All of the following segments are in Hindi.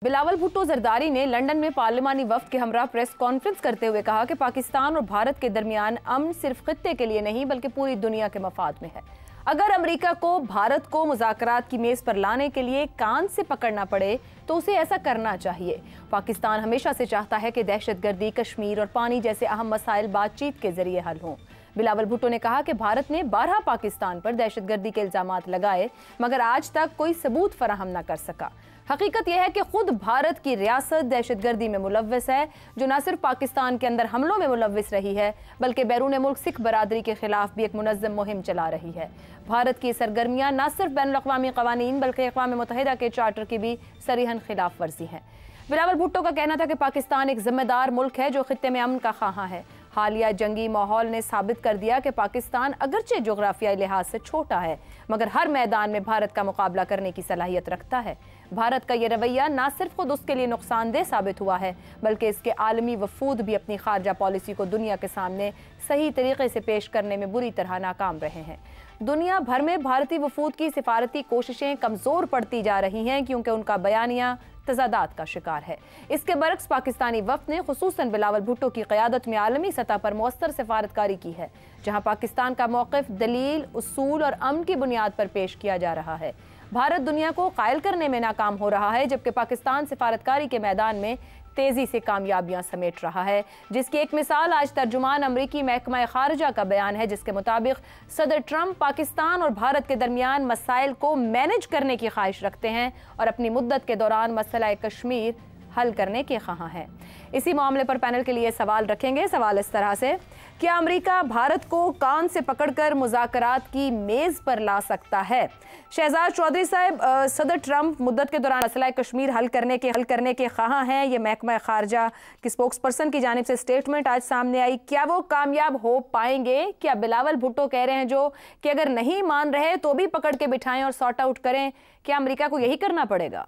बिलावल भुट्टो जरदारी ने लंदन में पार्लिमानी वफ्द के हमरा प्रेस कॉन्फ्रेंस करते हुए कहा कि पाकिस्तान और भारत के दरमियान अमन सिर्फ खित्ते के लिए नहीं बल्कि पूरी दुनिया के मफाद में है। अगर अमेरिका को भारत को मुज़ाकरात की मेज पर लाने के लिए कान से पकड़ना पड़े तो उसे ऐसा करना चाहिए। पाकिस्तान हमेशा से चाहता है कि दहशतगर्दी, कश्मीर और पानी जैसे अहम मसाइल बातचीत के जरिए हल हों। बिलावल भुट्टो ने कहा कि भारत ने 12 पाकिस्तान पर दहशतगर्दी के इल्जामात लगाए मगर आज तक कोई सबूत फराहम न कर सका। हकीकत यह है कि खुद भारत की रियासत दहशतगर्दी में मुलव्वस है, जो न सिर्फ पाकिस्तान के अंदर हमलों में मुलव्वस रही है बल्कि बैरून मुल्क सिख बरादरी के खिलाफ भी एक मुनज़्ज़म मुहिम चला रही है। भारत की सरगर्मियां न सिर्फ बैनुल-अक़वामी क़वानीन बल्कि अक़वाम मुत्तहिदा के चार्टर की भी सरीहन खिलाफ वर्जी है। बिलावल भुट्टो का कहना था कि पाकिस्तान एक जिम्मेदार मुल्क है जो खित्ते में अमन का ख़्वाहां है। हालिया जंगी माहौल ने साबित कर दिया कि पाकिस्तान अगरचे जोग्राफियाई लिहाज से छोटा है मगर हर मैदान में भारत का मुकाबला करने की सलाहियत रखता है। भारत का यह रवैया न सिर्फ खुद उसके लिए नुकसानदेह साबित हुआ है बल्कि इसके आलमी वफूद भी अपनी खारजा पॉलिसी को दुनिया के सामने सही तरीके से पेश करने में बुरी तरह नाकाम रहे हैं। दुनिया भर में भारतीय वफूद की सिफारती कोशिशें कमज़ोर पड़ती जा रही हैं क्योंकि उनका बयानिया तजादात का शिकार है। इसके बरक्स पाकिस्तानी वफ्द ने खुसूसन बिलावल भुट्टो की क़यादत में आलमी सतह पर मौसर सिफारतकारी की है, जहाँ पाकिस्तान का मौक़िफ़ दलील, उसूल और अमन की बुनियाद पर पेश किया जा रहा है। भारत दुनिया को कायल करने में नाकाम हो रहा है जबकि पाकिस्तान सिफारतकारी के मैदान में तेजी से कामयाबियां समेट रहा है, जिसकी एक मिसाल आज तर्जुमान अमरीकी महकमा खारजा का बयान है, जिसके मुताबिक सदर ट्रंप पाकिस्तान और भारत के दरमियान मसाइल को मैनेज करने की ख्वाहिश रखते हैं और अपनी मुद्दत के दौरान मसला कश्मीर हल करने के ख्वाहां हैं। इसी मामले पर पैनल के लिए सवाल रखेंगे। सवाल इस तरह से, क्या अमेरिका भारत को कान से पकड़कर मुज़ाकरात की मेज़ पर ला सकता है? शहजाद चौधरी साहब, सदर ट्रंप मुद्दत के दौरान मसला कश्मीर हल करने के ख्वाहां हैं, ये महकमा खारजा की स्पोक्स पर्सन की जानिब से स्टेटमेंट आज सामने आई। क्या वो कामयाब हो पाएंगे? क्या बिलावल भुट्टो कह रहे हैं जो कि अगर नहीं मान रहे तो भी पकड़ के बिठाएं और सॉर्ट आउट करें, क्या अमेरिका को यही करना पड़ेगा?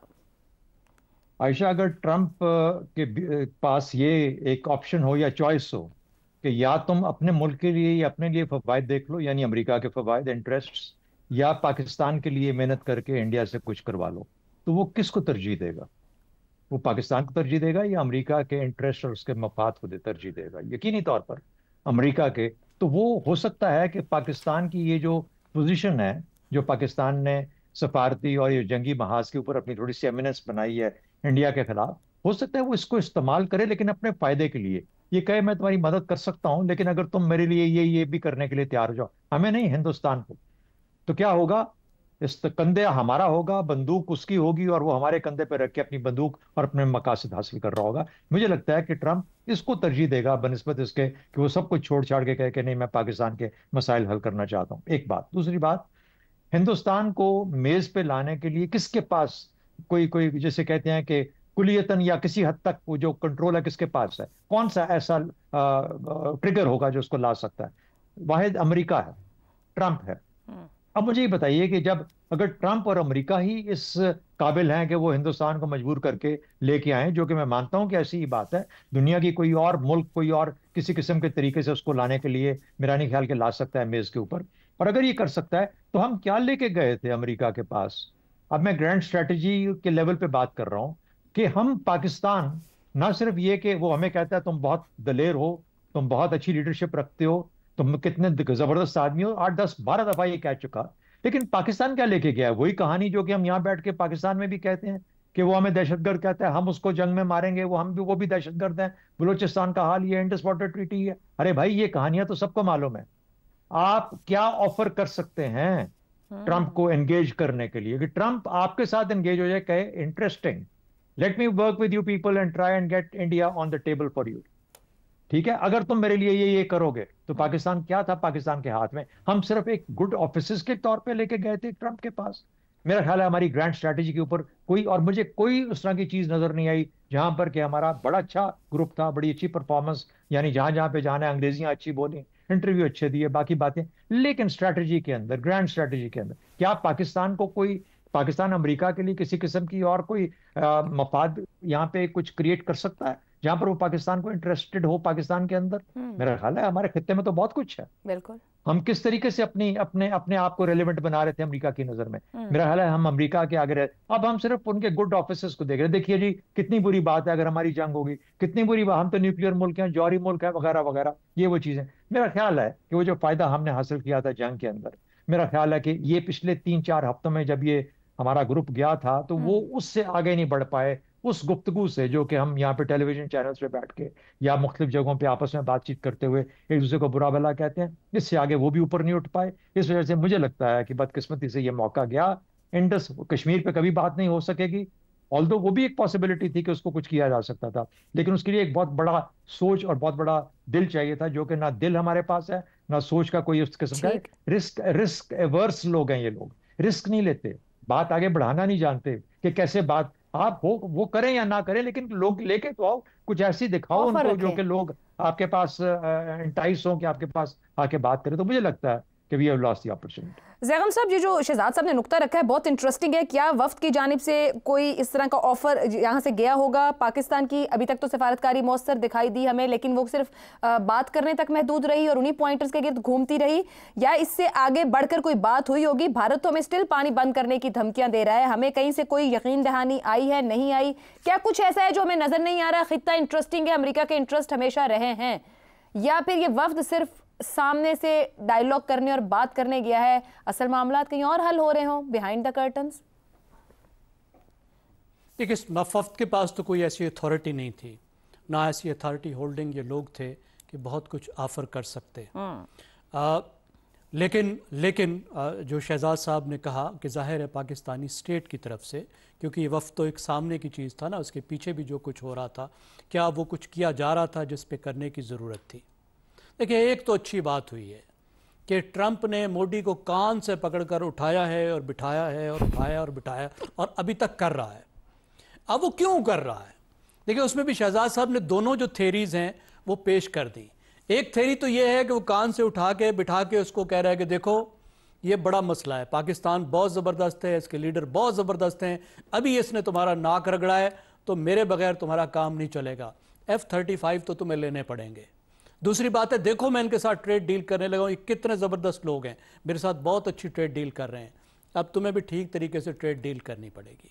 आयशा, अगर ट्रंप के पास ये एक ऑप्शन हो या चॉइस हो कि या तुम अपने मुल्क के लिए या अपने लिए फवायद देख लो, यानी अमेरिका के फवायद इंटरेस्ट्स, या पाकिस्तान के लिए मेहनत करके इंडिया से कुछ करवा लो, तो वो किसको तरजीह देगा? वो पाकिस्तान को तरजीह देगा या अमेरिका के इंटरेस्ट और उसके मफाद को तरजीह देगा? यकीनी तौर पर अमेरिका के। तो वो हो सकता है कि पाकिस्तान की ये जो पोजीशन है, जो पाकिस्तान ने सफारती और ये जंगी महाज के ऊपर अपनी थोड़ी सी एमिनेंस बनाई है इंडिया के खिलाफ, हो सकता है वो इसको इस्तेमाल करे लेकिन अपने फायदे के लिए। ये कहे मैं तुम्हारी मदद कर सकता हूं लेकिन अगर तुम मेरे लिए ये भी करने के लिए तैयार हो जाओ, हमें नहीं, हिंदुस्तान को, तो क्या होगा? इस कंधे हमारा होगा, बंदूक उसकी होगी और वो हमारे कंधे पर रख के अपनी बंदूक और अपने मकासद हासिल कर रहा होगा। मुझे लगता है कि ट्रंप इसको तरजीह देगा बनिस्बत इसके कि वो सब कुछ छोड़ छाड़ के कहे कि नहीं, मैं पाकिस्तान के मसाइल हल करना चाहता हूं। एक बात। दूसरी बात, हिंदुस्तान को मेज पे लाने के लिए किसके पास कोई कोई जैसे कहते हैं कि कुलियतन या किसी हद तक वो जो कंट्रोल है किसके पास है? कौन सा ऐसा ट्रिगर होगा जो उसको ला सकता है? वाहिद अमेरिका है, ट्रंप है। अब मुझे ये बताइए कि जब अगर ट्रंप और अमेरिका ही इस काबिल हैं कि वो हिंदुस्तान को मजबूर करके लेके आए, जो कि मैं मानता हूं कि ऐसी ही बात है, दुनिया की कोई और मुल्क कोई और किसी किस्म के तरीके से उसको लाने के लिए मेरा नहीं ख्याल के ला सकता है मेज के ऊपर। और अगर ये कर सकता है तो हम क्या लेके गए थे अमेरिका के पास? अब मैं ग्रैंड स्ट्रेटजी के लेवल पे बात कर रहा हूं कि हम पाकिस्तान, ना सिर्फ ये कि वो हमें कहता है तुम बहुत दलेर हो, तुम बहुत अच्छी लीडरशिप रखते हो, तुम कितने जबरदस्त आदमी हो, 8 10 12 दफा ये कह चुका, लेकिन पाकिस्तान क्या लेके गया है? वही कहानी जो कि हम यहाँ बैठ के पाकिस्तान में भी कहते हैं कि वो हमें दहशतगर्द कहता है, हम उसको जंग में मारेंगे, वो भी दहशतगर्द है। बलूचिस्तान का हाल ये इंडस वाटर ट्रीटी है। अरे भाई, ये कहानियां तो सबको मालूम है। आप क्या ऑफर कर सकते हैं ट्रंप को एंगेज करने के लिए कि ट्रंप आपके साथ एंगेज हो जाए, कहे interesting, let me work with you people and try and get India on the table for you. ठीक है, अगर तुम मेरे लिए ये करोगे तो पाकिस्तान क्या था पाकिस्तान के हाथ में? हम सिर्फ एक गुड ऑफिसर्स के तौर पे लेके गए थे ट्रंप के पास। मेरा ख्याल है हमारी ग्रैंड स्ट्रैटेजी के ऊपर कोई, और मुझे कोई उस तरह की चीज नजर नहीं आई जहां पर कि हमारा बड़ा अच्छा ग्रुप था, बड़ी अच्छी परफॉर्मेंस, यानी जहां जहां पे जाना है अंग्रेजियां अच्छी बोली, इंटरव्यू अच्छे दिए, बाकी बातें, लेकिन स्ट्रैटेजी के अंदर, ग्रैंड स्ट्रैटेजी के अंदर क्या पाकिस्तान को कोई, पाकिस्तान अमेरिका के लिए किसी किस्म की और कोई मफाद यहाँ पे कुछ क्रिएट कर सकता है? जहां पर वो पाकिस्तान को इंटरेस्टेड हो पाकिस्तान के अंदर। मेरा ख्याल है हमारे खित्ते में तो बहुत कुछ है। बिल्कुल। हम किस तरीके से अपनी अपने अपने आप को रेलिवेंट बना रहे थे अमेरिका की नजर में। मेरा ख्याल है हम अमेरिका के आगे रहे। अब हम सिर्फ उनके गुड ऑफिसर्स को देख रहे हैं। देखिए जी, कितनी बुरी बात है अगर हमारी जंग होगी, कितनी बुरी बात, हम तो न्यूक्लियर मुल्क हैं, जौहरी मुल्क है, वगैरह वगैरह, ये वो चीजें। मेरा ख्याल है कि वो जो फायदा हमने हासिल किया था जंग के अंदर, मेरा ख्याल है कि ये पिछले 3-4 हफ्तों में जब ये हमारा ग्रुप गया था तो वो उससे आगे नहीं बढ़ पाए, उस गुफ्तगू से जो कि हम यहाँ पे टेलीविजन चैनल्स पे बैठ के या मुख्तलिफ जगहों पे आपस में बातचीत करते हुए एक दूसरे को बुरा भला कहते हैं, इससे आगे वो भी ऊपर नहीं उठ पाए। इस वजह से मुझे लगता है कि बदकिस्मती से ये मौका गया। इंडस कश्मीर पे कभी बात नहीं हो सकेगी, ऑल्दो वो भी एक पॉसिबिलिटी थी कि उसको कुछ किया जा सकता था, लेकिन उसके लिए एक बहुत बड़ा सोच और बहुत बड़ा दिल चाहिए था, जो कि ना दिल हमारे पास है, ना सोच का कोई उस किस्म का है। ठीक। रिस्क रिस्क एवर्स लोग हैं ये लोग, रिस्क नहीं लेते, बात आगे बढ़ाना नहीं जानते कि कैसे बात आप हो वो करें या ना करें, लेकिन लोग लेके तो आओ, कुछ ऐसी दिखाओ ऑफर उनको जो रखें। कि लोग आपके पास इंटाइस हो कि आपके पास आके बात करें। तो मुझे लगता है कि we have lost the opportunity. Zaigham साहब, ये जो शहजाद साहब ने नुक्ता रखा है बहुत इंटरेस्टिंग है। क्या वफ्द की जानिब से कोई इस तरह का ऑफर यहाँ से गया होगा? पाकिस्तान की अभी तक तो सफारतकारी मौसर दिखाई दी हमें, लेकिन वो सिर्फ बात करने तक महदूद रही और उन्हीं पॉइंटर्स के गिर्द घूमती रही, या इससे आगे बढ़कर कोई बात हुई होगी? भारत तो हमें स्टिल पानी बंद करने की धमकियां दे रहा है, हमें कहीं से कोई यकीन दहानी आई है, नहीं आई? क्या कुछ ऐसा है जो हमें नजर नहीं आ रहा? खित्ता इंटरेस्टिंग है, अमेरिका के इंटरेस्ट हमेशा रहे हैं, या फिर ये वफ्द सिर्फ सामने से डायलॉग करने और बात करने गया है, असल मामला कहीं और हल हो रहे हो बिहाइंड द कर्टन्स? देखिए, वफ्द के पास तो कोई ऐसी अथॉरिटी नहीं थी, ना ऐसी अथॉरिटी होल्डिंग ये लोग थे कि बहुत कुछ ऑफर कर सकते। लेकिन जो शहजाद साहब ने कहा कि जाहिर है पाकिस्तानी स्टेट की तरफ से, क्योंकि ये वफ्द तो एक सामने की चीज़ था ना, उसके पीछे भी जो कुछ हो रहा था, क्या वो कुछ किया जा रहा था जिस पे करने की ज़रूरत थी। देखिए, एक तो अच्छी बात हुई है कि ट्रंप ने मोदी को कान से पकड़कर उठाया है और बिठाया है और उठाया और बिठाया और अभी तक कर रहा है। अब वो क्यों कर रहा है? देखिए, उसमें भी शहजाद साहब ने दोनों जो थेरीज हैं वो पेश कर दी। एक थेरी तो ये है कि वो कान से उठा के बिठा के उसको कह रहा है कि देखो ये बड़ा मसला है, पाकिस्तान बहुत ज़बरदस्त है, इसके लीडर बहुत ज़बरदस्त हैं, अभी इसने तुम्हारा नाक रगड़ा है तो मेरे बगैर तुम्हारा काम नहीं चलेगा, F-35 तो तुम्हें लेने पड़ेंगे। दूसरी बात है, देखो मैं इनके साथ ट्रेड डील करने लगा हूँ, ये कितने ज़बरदस्त लोग हैं, मेरे साथ बहुत अच्छी ट्रेड डील कर रहे हैं, अब तुम्हें भी ठीक तरीके से ट्रेड डील करनी पड़ेगी।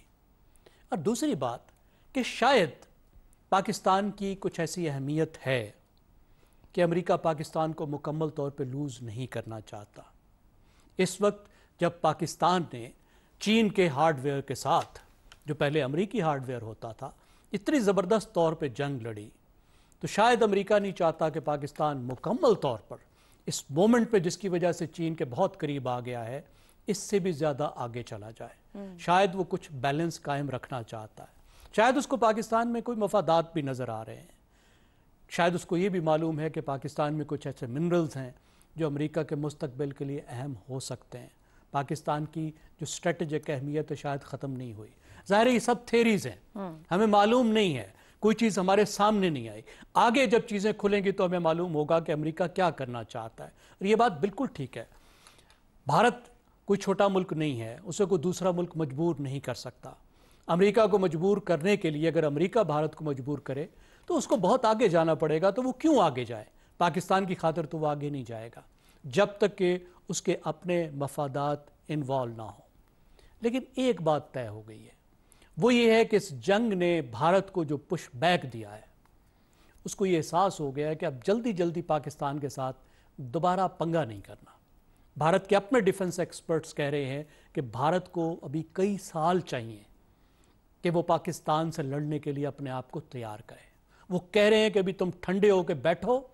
और दूसरी बात कि शायद पाकिस्तान की कुछ ऐसी अहमियत है कि अमेरिका पाकिस्तान को मुकम्मल तौर पे लूज़ नहीं करना चाहता। इस वक्त जब पाकिस्तान ने चीन के हार्डवेयर के साथ, जो पहले अमेरिकी हार्डवेयर होता था, इतनी ज़बरदस्त तौर पे जंग लड़ी, तो शायद अमेरिका नहीं चाहता कि पाकिस्तान मुकम्मल तौर पर इस मोमेंट पे जिसकी वजह से चीन के बहुत करीब आ गया है, इससे भी ज़्यादा आगे चला जाए। शायद वो कुछ बैलेंस कायम रखना चाहता है। शायद उसको पाकिस्तान में कोई मफादात भी नज़र आ रहे हैं। शायद उसको ये भी मालूम है कि पाकिस्तान में कुछ ऐसे मिनरल्स हैं जो अमेरिका के मुस्तकबिल के लिए अहम हो सकते हैं। पाकिस्तान की जो स्ट्रेटेजिक अहमियत है शायद ख़त्म नहीं हुई। ज़ाहिर है ये सब थेरीज हैं, हमें मालूम नहीं है, कोई चीज़ हमारे सामने नहीं आई। आगे जब चीज़ें खुलेंगी तो हमें मालूम होगा कि अमेरिका क्या करना चाहता है। और ये बात बिल्कुल ठीक है, भारत कोई छोटा मुल्क नहीं है, उसे कोई दूसरा मुल्क मजबूर नहीं कर सकता। अमेरिका को मजबूर करने के लिए अगर अमेरिका भारत को मजबूर करे तो उसको बहुत आगे जाना पड़ेगा। तो वो क्यों आगे जाए? पाकिस्तान की खातिर तो वो आगे नहीं जाएगा जब तक कि उसके अपने मफादात इन्वॉल्व ना हो। लेकिन एक बात तय हो गई है, वो ये है कि इस जंग ने भारत को जो पुश बैक दिया है, उसको ये एहसास हो गया है कि अब जल्दी जल्दी पाकिस्तान के साथ दोबारा पंगा नहीं करना। भारत के अपने डिफेंस एक्सपर्ट्स कह रहे हैं कि भारत को अभी कई साल चाहिए कि वो पाकिस्तान से लड़ने के लिए अपने आप को तैयार करे। वो कह रहे हैं कि अभी तुम ठंडे होकर बैठो,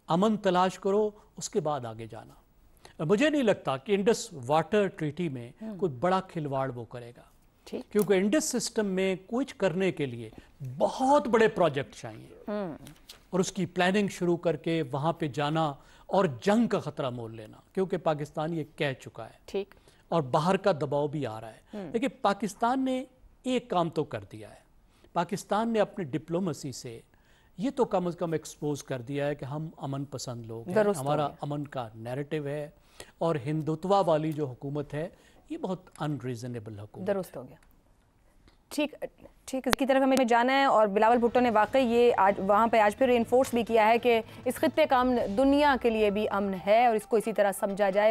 अमन तलाश करो, उसके बाद आगे जाना। मुझे नहीं लगता कि इंडस वाटर ट्रीटी में कोई बड़ा खिलवाड़ वो करेगा, क्योंकि इंडस सिस्टम में कुछ करने के लिए बहुत बड़े प्रोजेक्ट चाहिए और उसकी प्लानिंग शुरू करके वहां पे जाना और जंग का खतरा मोल लेना, क्योंकि पाकिस्तान ये कह चुका है। ठीक। और बाहर का दबाव भी आ रहा है। लेकिन पाकिस्तान ने एक काम तो कर दिया है, पाकिस्तान ने अपनी डिप्लोमेसी से ये तो कम से कम एक्सपोज कर दिया है कि हम अमन पसंद लोग हैं, हमारा अमन का नैरेटिव है, और हिंदुत्वा वाली जो हुकूमत है ये बहुत अनरीजनेबल हुकूमत। दुरुस्त हो गया। ठीक ठीक, इसकी तरफ हमें जाना है। और बिलावल भुट्टो ने वाकई ये आज वहाँ पे आज फिर इन्फोर्स भी किया है कि इस खित्ते का अमन दुनिया के लिए भी अमन है और इसको इसी तरह समझा जाए।